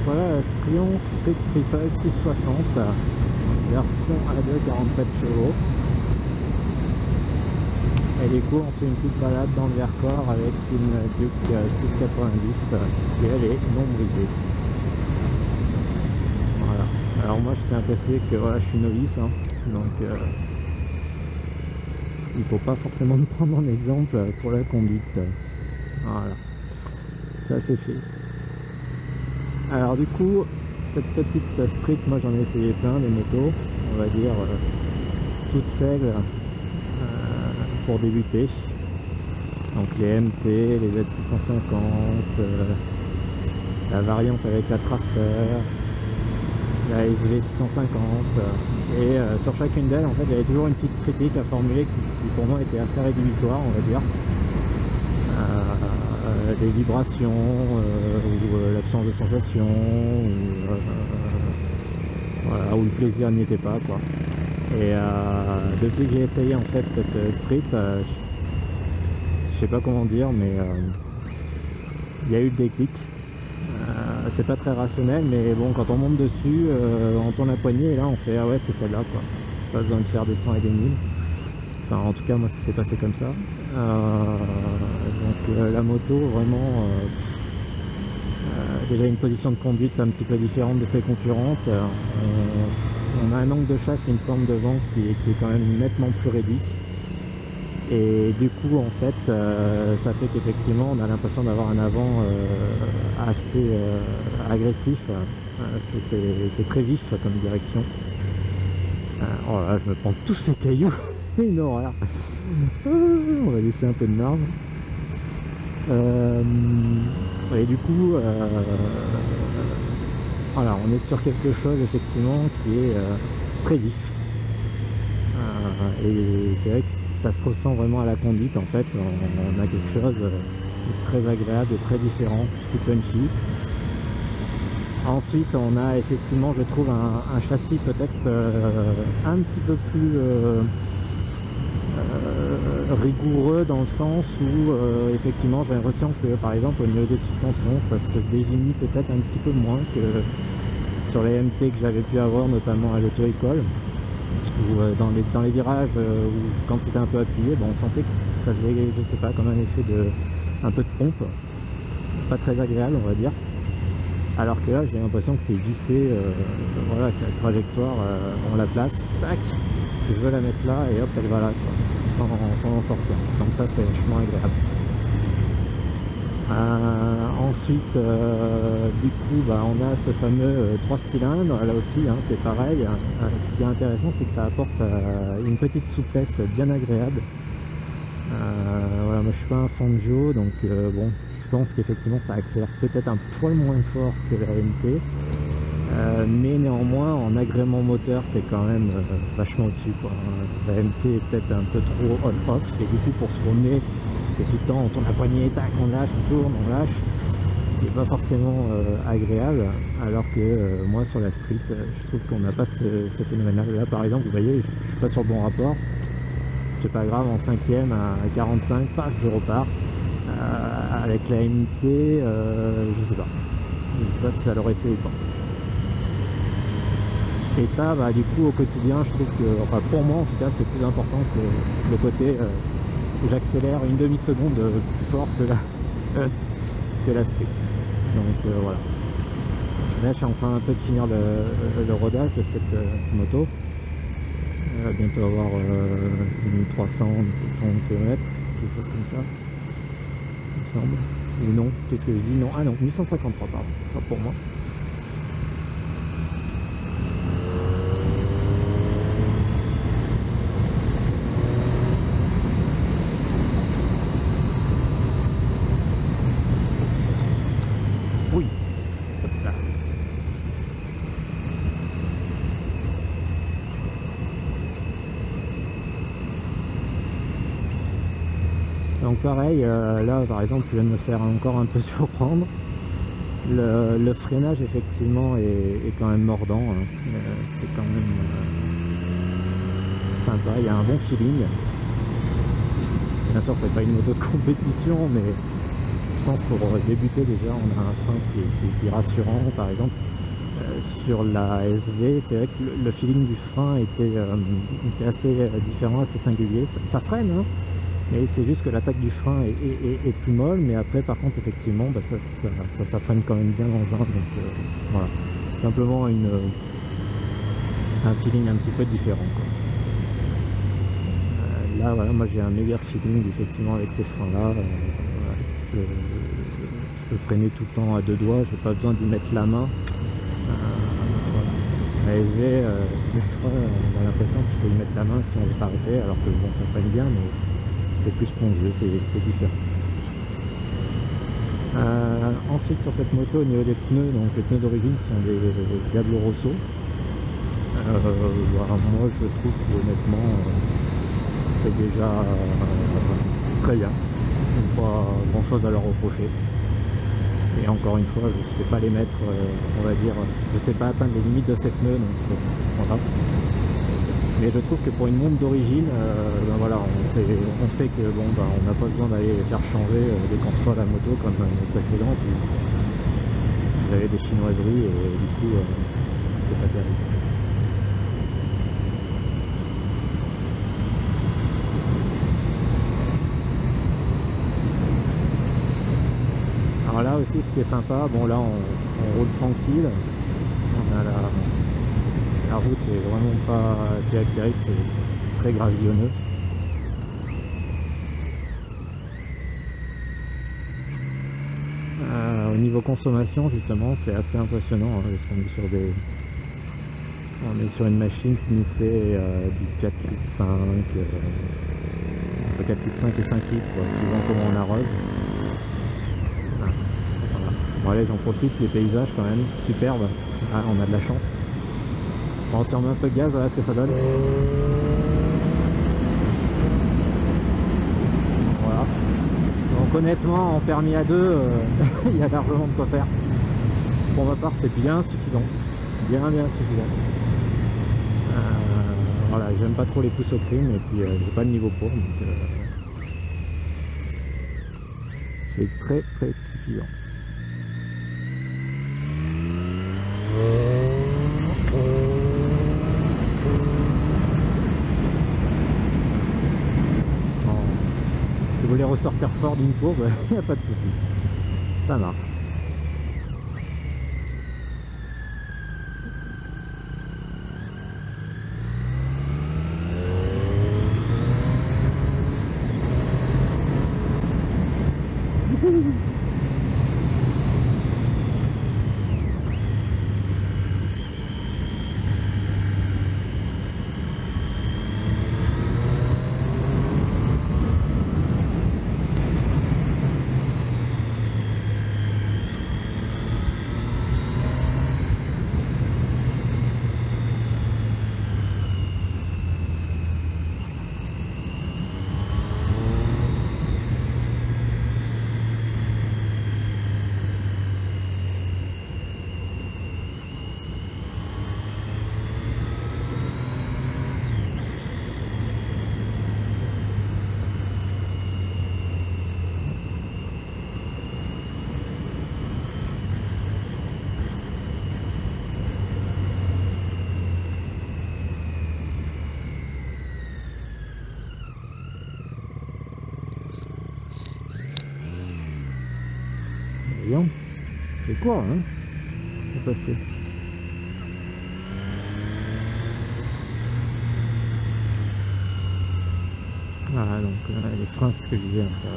voilà la Triumph Street Triple 660 version A2 47 chevaux. Et du coup on se fait une petite balade dans le Vercors avec une Duke 690 qui elle est non bridée. Voilà. Alors moi je tiens à préciser que voilà, je suis novice, hein, donc il faut pas forcément me prendre en exemple pour la conduite. Voilà, ça c'est fait. Alors du coup, cette petite street, moi j'en ai essayé plein des motos, on va dire toutes celles pour débuter. Donc les MT, les Z650, la variante avec la Tracer, la SV 650, et sur chacune d'elles en fait j'avais toujours une petite critique à formuler qui pour moi était assez rédhibitoire, on va dire. Les vibrations ou l'absence de sensation voilà, ou le plaisir n'y était pas quoi. Et depuis que j'ai essayé en fait cette street, je sais pas comment dire, mais il y a eu le déclic. C'est pas très rationnel, mais bon, quand on monte dessus, on tourne la poignée et là on fait ah ouais c'est celle-là quoi. Pas besoin de faire des 100 et des 1000. Enfin en tout cas moi ça s'est passé comme ça. Donc la moto vraiment déjà une position de conduite un petit peu différente de ses concurrentes. On a un angle de chasse il me semble devant qui est quand même nettement plus réduit. Et du coup en fait ça fait qu'effectivement on a l'impression d'avoir un avant assez agressif. C'est très vif comme direction. Oh là, je me prends tous ces cailloux. Une horreur. On va laisser un peu de marge. Et du coup voilà, on est sur quelque chose effectivement qui est très vif. Et c'est vrai que ça se ressent vraiment à la conduite en fait. On a quelque chose de très agréable, de très différent, plus punchy. Ensuite on a effectivement je trouve un châssis peut-être un petit peu plus rigoureux dans le sens où effectivement j'ai l'impression que par exemple au niveau des suspensions ça se désunit peut-être un petit peu moins que sur les MT que j'avais pu avoir notamment à l'auto-école, où dans les virages où quand c'était un peu appuyé, bon, on sentait que ça faisait, je sais pas, comme un effet de un peu de pompe, pas très agréable on va dire, alors que là j'ai l'impression que c'est vissé, voilà, que la trajectoire on la place, tac, je veux la mettre là et hop elle va là quoi, sans en sortir, donc ça c'est vachement agréable. Ensuite du coup bah, on a ce fameux 3 cylindres, là aussi hein, c'est pareil, ce qui est intéressant c'est que ça apporte une petite souplesse bien agréable. Voilà, moi je suis pas un fan de Joe, donc bon, je pense qu'effectivement ça accélère peut-être un poil moins fort que la MT, mais néanmoins en agrément moteur c'est quand même vachement au-dessus quoi. La MT est peut-être un peu trop on-off et du coup pour se promener c'est tout le temps on tourne la poignée, tac, on lâche, on tourne, on lâche, ce qui n'est pas forcément agréable, alors que moi sur la street je trouve qu'on n'a pas ce phénomène là. Par exemple vous voyez je suis pas sur le bon rapport, c'est pas grave, en 5ème à 45, paf, je repars. Avec la MT, je sais pas si ça l'aurait fait ou pas. Et ça, bah, du coup, au quotidien, je trouve que, enfin, pour moi en tout cas, c'est plus important que le côté où j'accélère une demi-seconde plus fort que la street. Donc voilà. Là, je suis en train un peu de finir le rodage de cette moto. Bientôt avoir 1300, 400 km, quelque chose comme ça, il me semble. Ou non, qu'est-ce que je dis? Non, ah non, 1153, pardon, pas pour moi. Oui. Hop là. Donc pareil, là par exemple je viens de me faire encore un peu surprendre. Le freinage effectivement est quand même mordant, hein. C'est quand même sympa, il y a un bon feeling. Bien sûr c'est pas une moto de compétition, mais je pense pour débuter déjà, on a un frein qui est rassurant. Par exemple, sur la SV, c'est vrai que le feeling du frein était assez différent, assez singulier. Ça freine, hein, mais c'est juste que l'attaque du frein est plus molle. Mais après, par contre, effectivement, bah, ça freine quand même bien l'engin. Donc voilà, c'est simplement un feeling un petit peu différent, quoi. Là, voilà, moi j'ai un meilleur feeling effectivement avec ces freins-là. Je peux freiner tout le temps à deux doigts, j'ai pas besoin d'y mettre la main. Voilà. La SV, des fois, on a l'impression qu'il faut y mettre la main si on veut s'arrêter, alors que bon, ça freine bien, mais c'est plus spongieux, c'est différent. Ensuite, sur cette moto, au niveau des pneus, donc les pneus d'origine sont des Diablo Rosso. Voilà, moi je trouve qu'honnêtement, c'est déjà très bien. Pas grand chose à leur reprocher. Et encore une fois, je sais pas les mettre, on va dire, je sais pas atteindre les limites de ces pneus, donc voilà. Mais je trouve que pour une montre d'origine, ben voilà, on sait que bon, ben, on n'a pas besoin d'aller les faire changer dès qu'on reçoit la moto comme les précédentes où j'avais des chinoiseries et du coup c'était pas terrible. Alors là aussi, ce qui est sympa, bon là on roule tranquille, on a la route est vraiment pas terrible, c'est très gravillonneux. Au niveau consommation, justement, c'est assez impressionnant, hein, parce qu'on est sur une machine qui nous fait du 4,5 litres, entre 4,5 litres et 5 litres, quoi, suivant comment on arrose. Bon allez, j'en profite, les paysages quand même, superbes. Ah, on a de la chance. Bon, si on met un peu de gaz, voilà ce que ça donne. Voilà. Donc honnêtement, en permis à deux, il y a largement de quoi faire. Pour ma part, c'est bien suffisant. Bien suffisant. Voilà, j'aime pas trop les pousses au crime, et puis j'ai pas le niveau pour, donc c'est très suffisant. Si vous voulez ressortir fort d'une courbe, il n'y a pas de souci, ça marche. Bien. C'est court, hein, pour passer. Ah, donc les freins, c'est ce que je disais, hein, ça...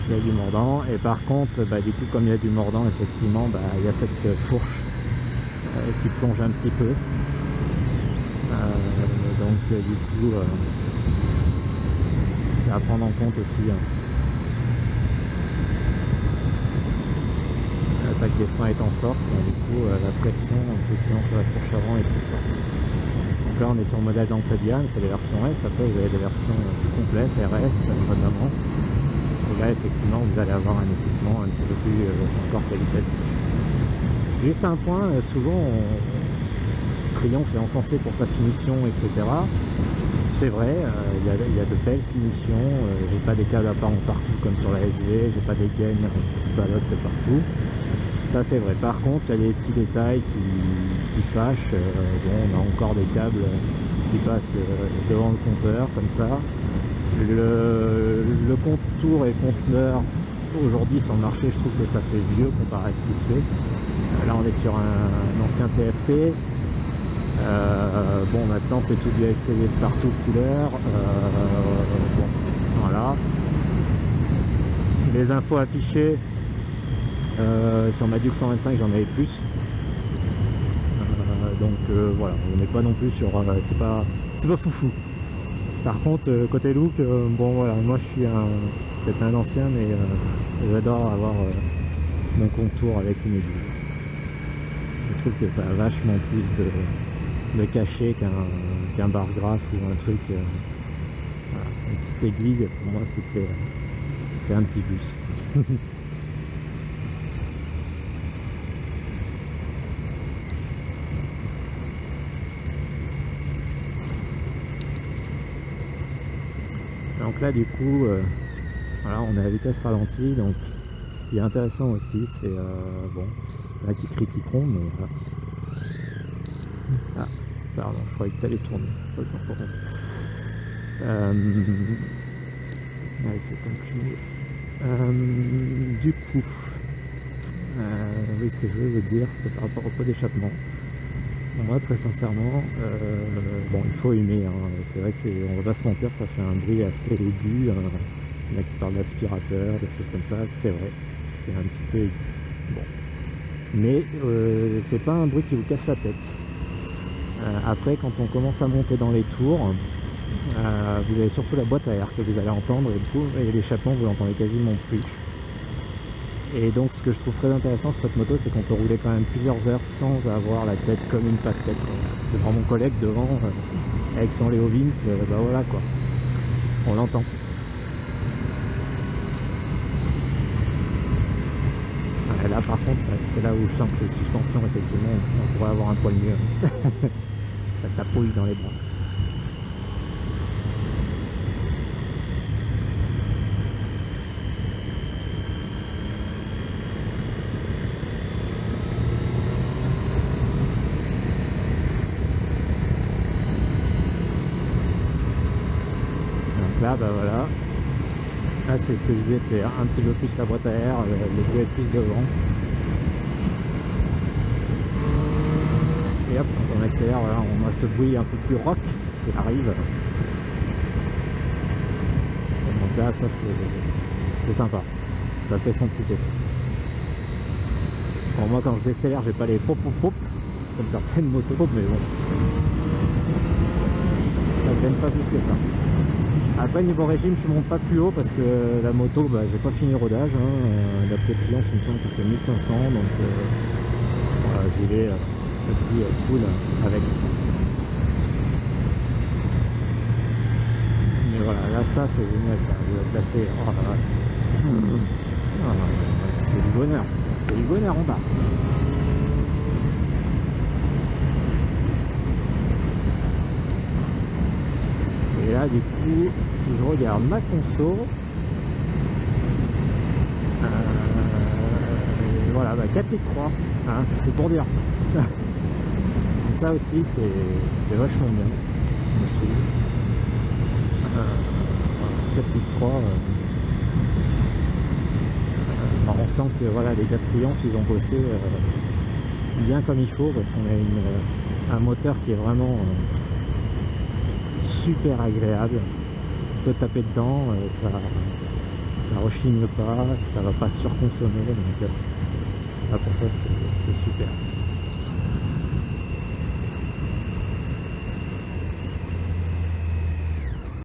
il y a du mordant, et par contre, bah, du coup, comme il y a du mordant, effectivement, bah, il y a cette fourche qui plonge un petit peu. Donc, du coup, c'est à prendre en compte aussi. Hein. L'attaque des freins étant forte, du coup la pression effectivement sur la fourche avant est plus forte. Donc là on est sur le modèle d'entrée de gamme, c'est les versions S, après vous avez des versions plus complètes, RS notamment. Et là effectivement vous allez avoir un équipement un petit peu plus encore qualitatif. Juste un point, souvent Triomphe est encensé pour sa finition, etc. c'est vrai, il y a de belles finitions, j'ai pas des câbles apparents partout comme sur la SV, j'ai pas des gaines qui ballottent de partout. Ça c'est vrai. Par contre, il y a des petits détails qui fâchent. Bon, on a encore des câbles qui passent devant le compteur comme ça. Le contour et conteneur aujourd'hui sur le marché, je trouve que ça fait vieux comparé à ce qui se fait. Là on est sur un ancien TFT. Bon, maintenant c'est tout du LCD de partout couleur. Bon, voilà. Les infos affichées sur ma Duke 125, j'en avais plus. Donc voilà, on n'est pas non plus sur. C'est pas foufou. Par contre, côté look, bon voilà, moi je suis peut-être un ancien, mais j'adore avoir mon contour avec une aiguille. Je trouve que ça a vachement plus de cachet qu'un bar graphe ou un truc. Voilà. Une petite aiguille, pour moi c'est un petit plus. Donc là du coup voilà, on est à vitesse ralentie, donc ce qui est intéressant aussi c'est bon, là qui critiqueront, mais ah pardon, je croyais que tu allais tourner, autant pour moi. Allez, c'est incliné. Du coup oui, ce que je voulais vous dire, c'était par rapport au pot d'échappement. Bon, moi très sincèrement, bon, il faut aimer, hein. C'est vrai qu'on va pas se mentir, ça fait un bruit assez aigu, hein. Il y en a qui parlent d'aspirateur, des choses comme ça, c'est vrai, c'est un petit peu aigu. Bon. Mais c'est pas un bruit qui vous casse la tête. Après, quand on commence à monter dans les tours, vous avez surtout la boîte à air que vous allez entendre, et du coup l'échappement vous l'entendez quasiment plus. Et donc ce que je trouve très intéressant sur cette moto, c'est qu'on peut rouler quand même plusieurs heures sans avoir la tête comme une pastèque, quoi. Genre mon collègue devant, avec son Léo Vince, bah voilà quoi, on l'entend. Là par contre, c'est là où je sens que les suspensions, effectivement, on pourrait avoir un poil mieux. Ça tapouille dans les bras. Là, bah voilà. Là, c'est ce que je disais, c'est un petit peu plus la boîte à air, le bruit est plus devant. Et hop, quand on accélère, voilà, on a ce bruit un peu plus rock qui arrive. Et donc là, ça c'est sympa. Ça fait son petit effet. Pour moi, quand je décélère, j'ai pas les pop pop pop comme certaines motos, mais bon. Ça ne gêne pas plus que ça. Après niveau régime, je monte pas plus haut parce que la moto, bah, j'ai pas fini le rodage, hein. D'après Triomphe, il me semble que c'est 1500, donc voilà, j'y vais aussi cool avec. Mais voilà, là ça c'est génial, ça, de placer. Oh là là, c'est du bonheur, c'est du bonheur en bas. Et là du coup, si je regarde ma conso, voilà, bah 4 litres 3, hein, c'est pour dire. Donc ça aussi c'est vachement bien, moi je trouve. 4 litres 3, on sent que voilà, les gars de Triomphe ils ont bossé bien comme il faut, parce qu'on a un moteur qui est vraiment super agréable. On peut taper dedans, ça rechigne pas, ça va pas surconsommer, donc ça pour ça c'est super.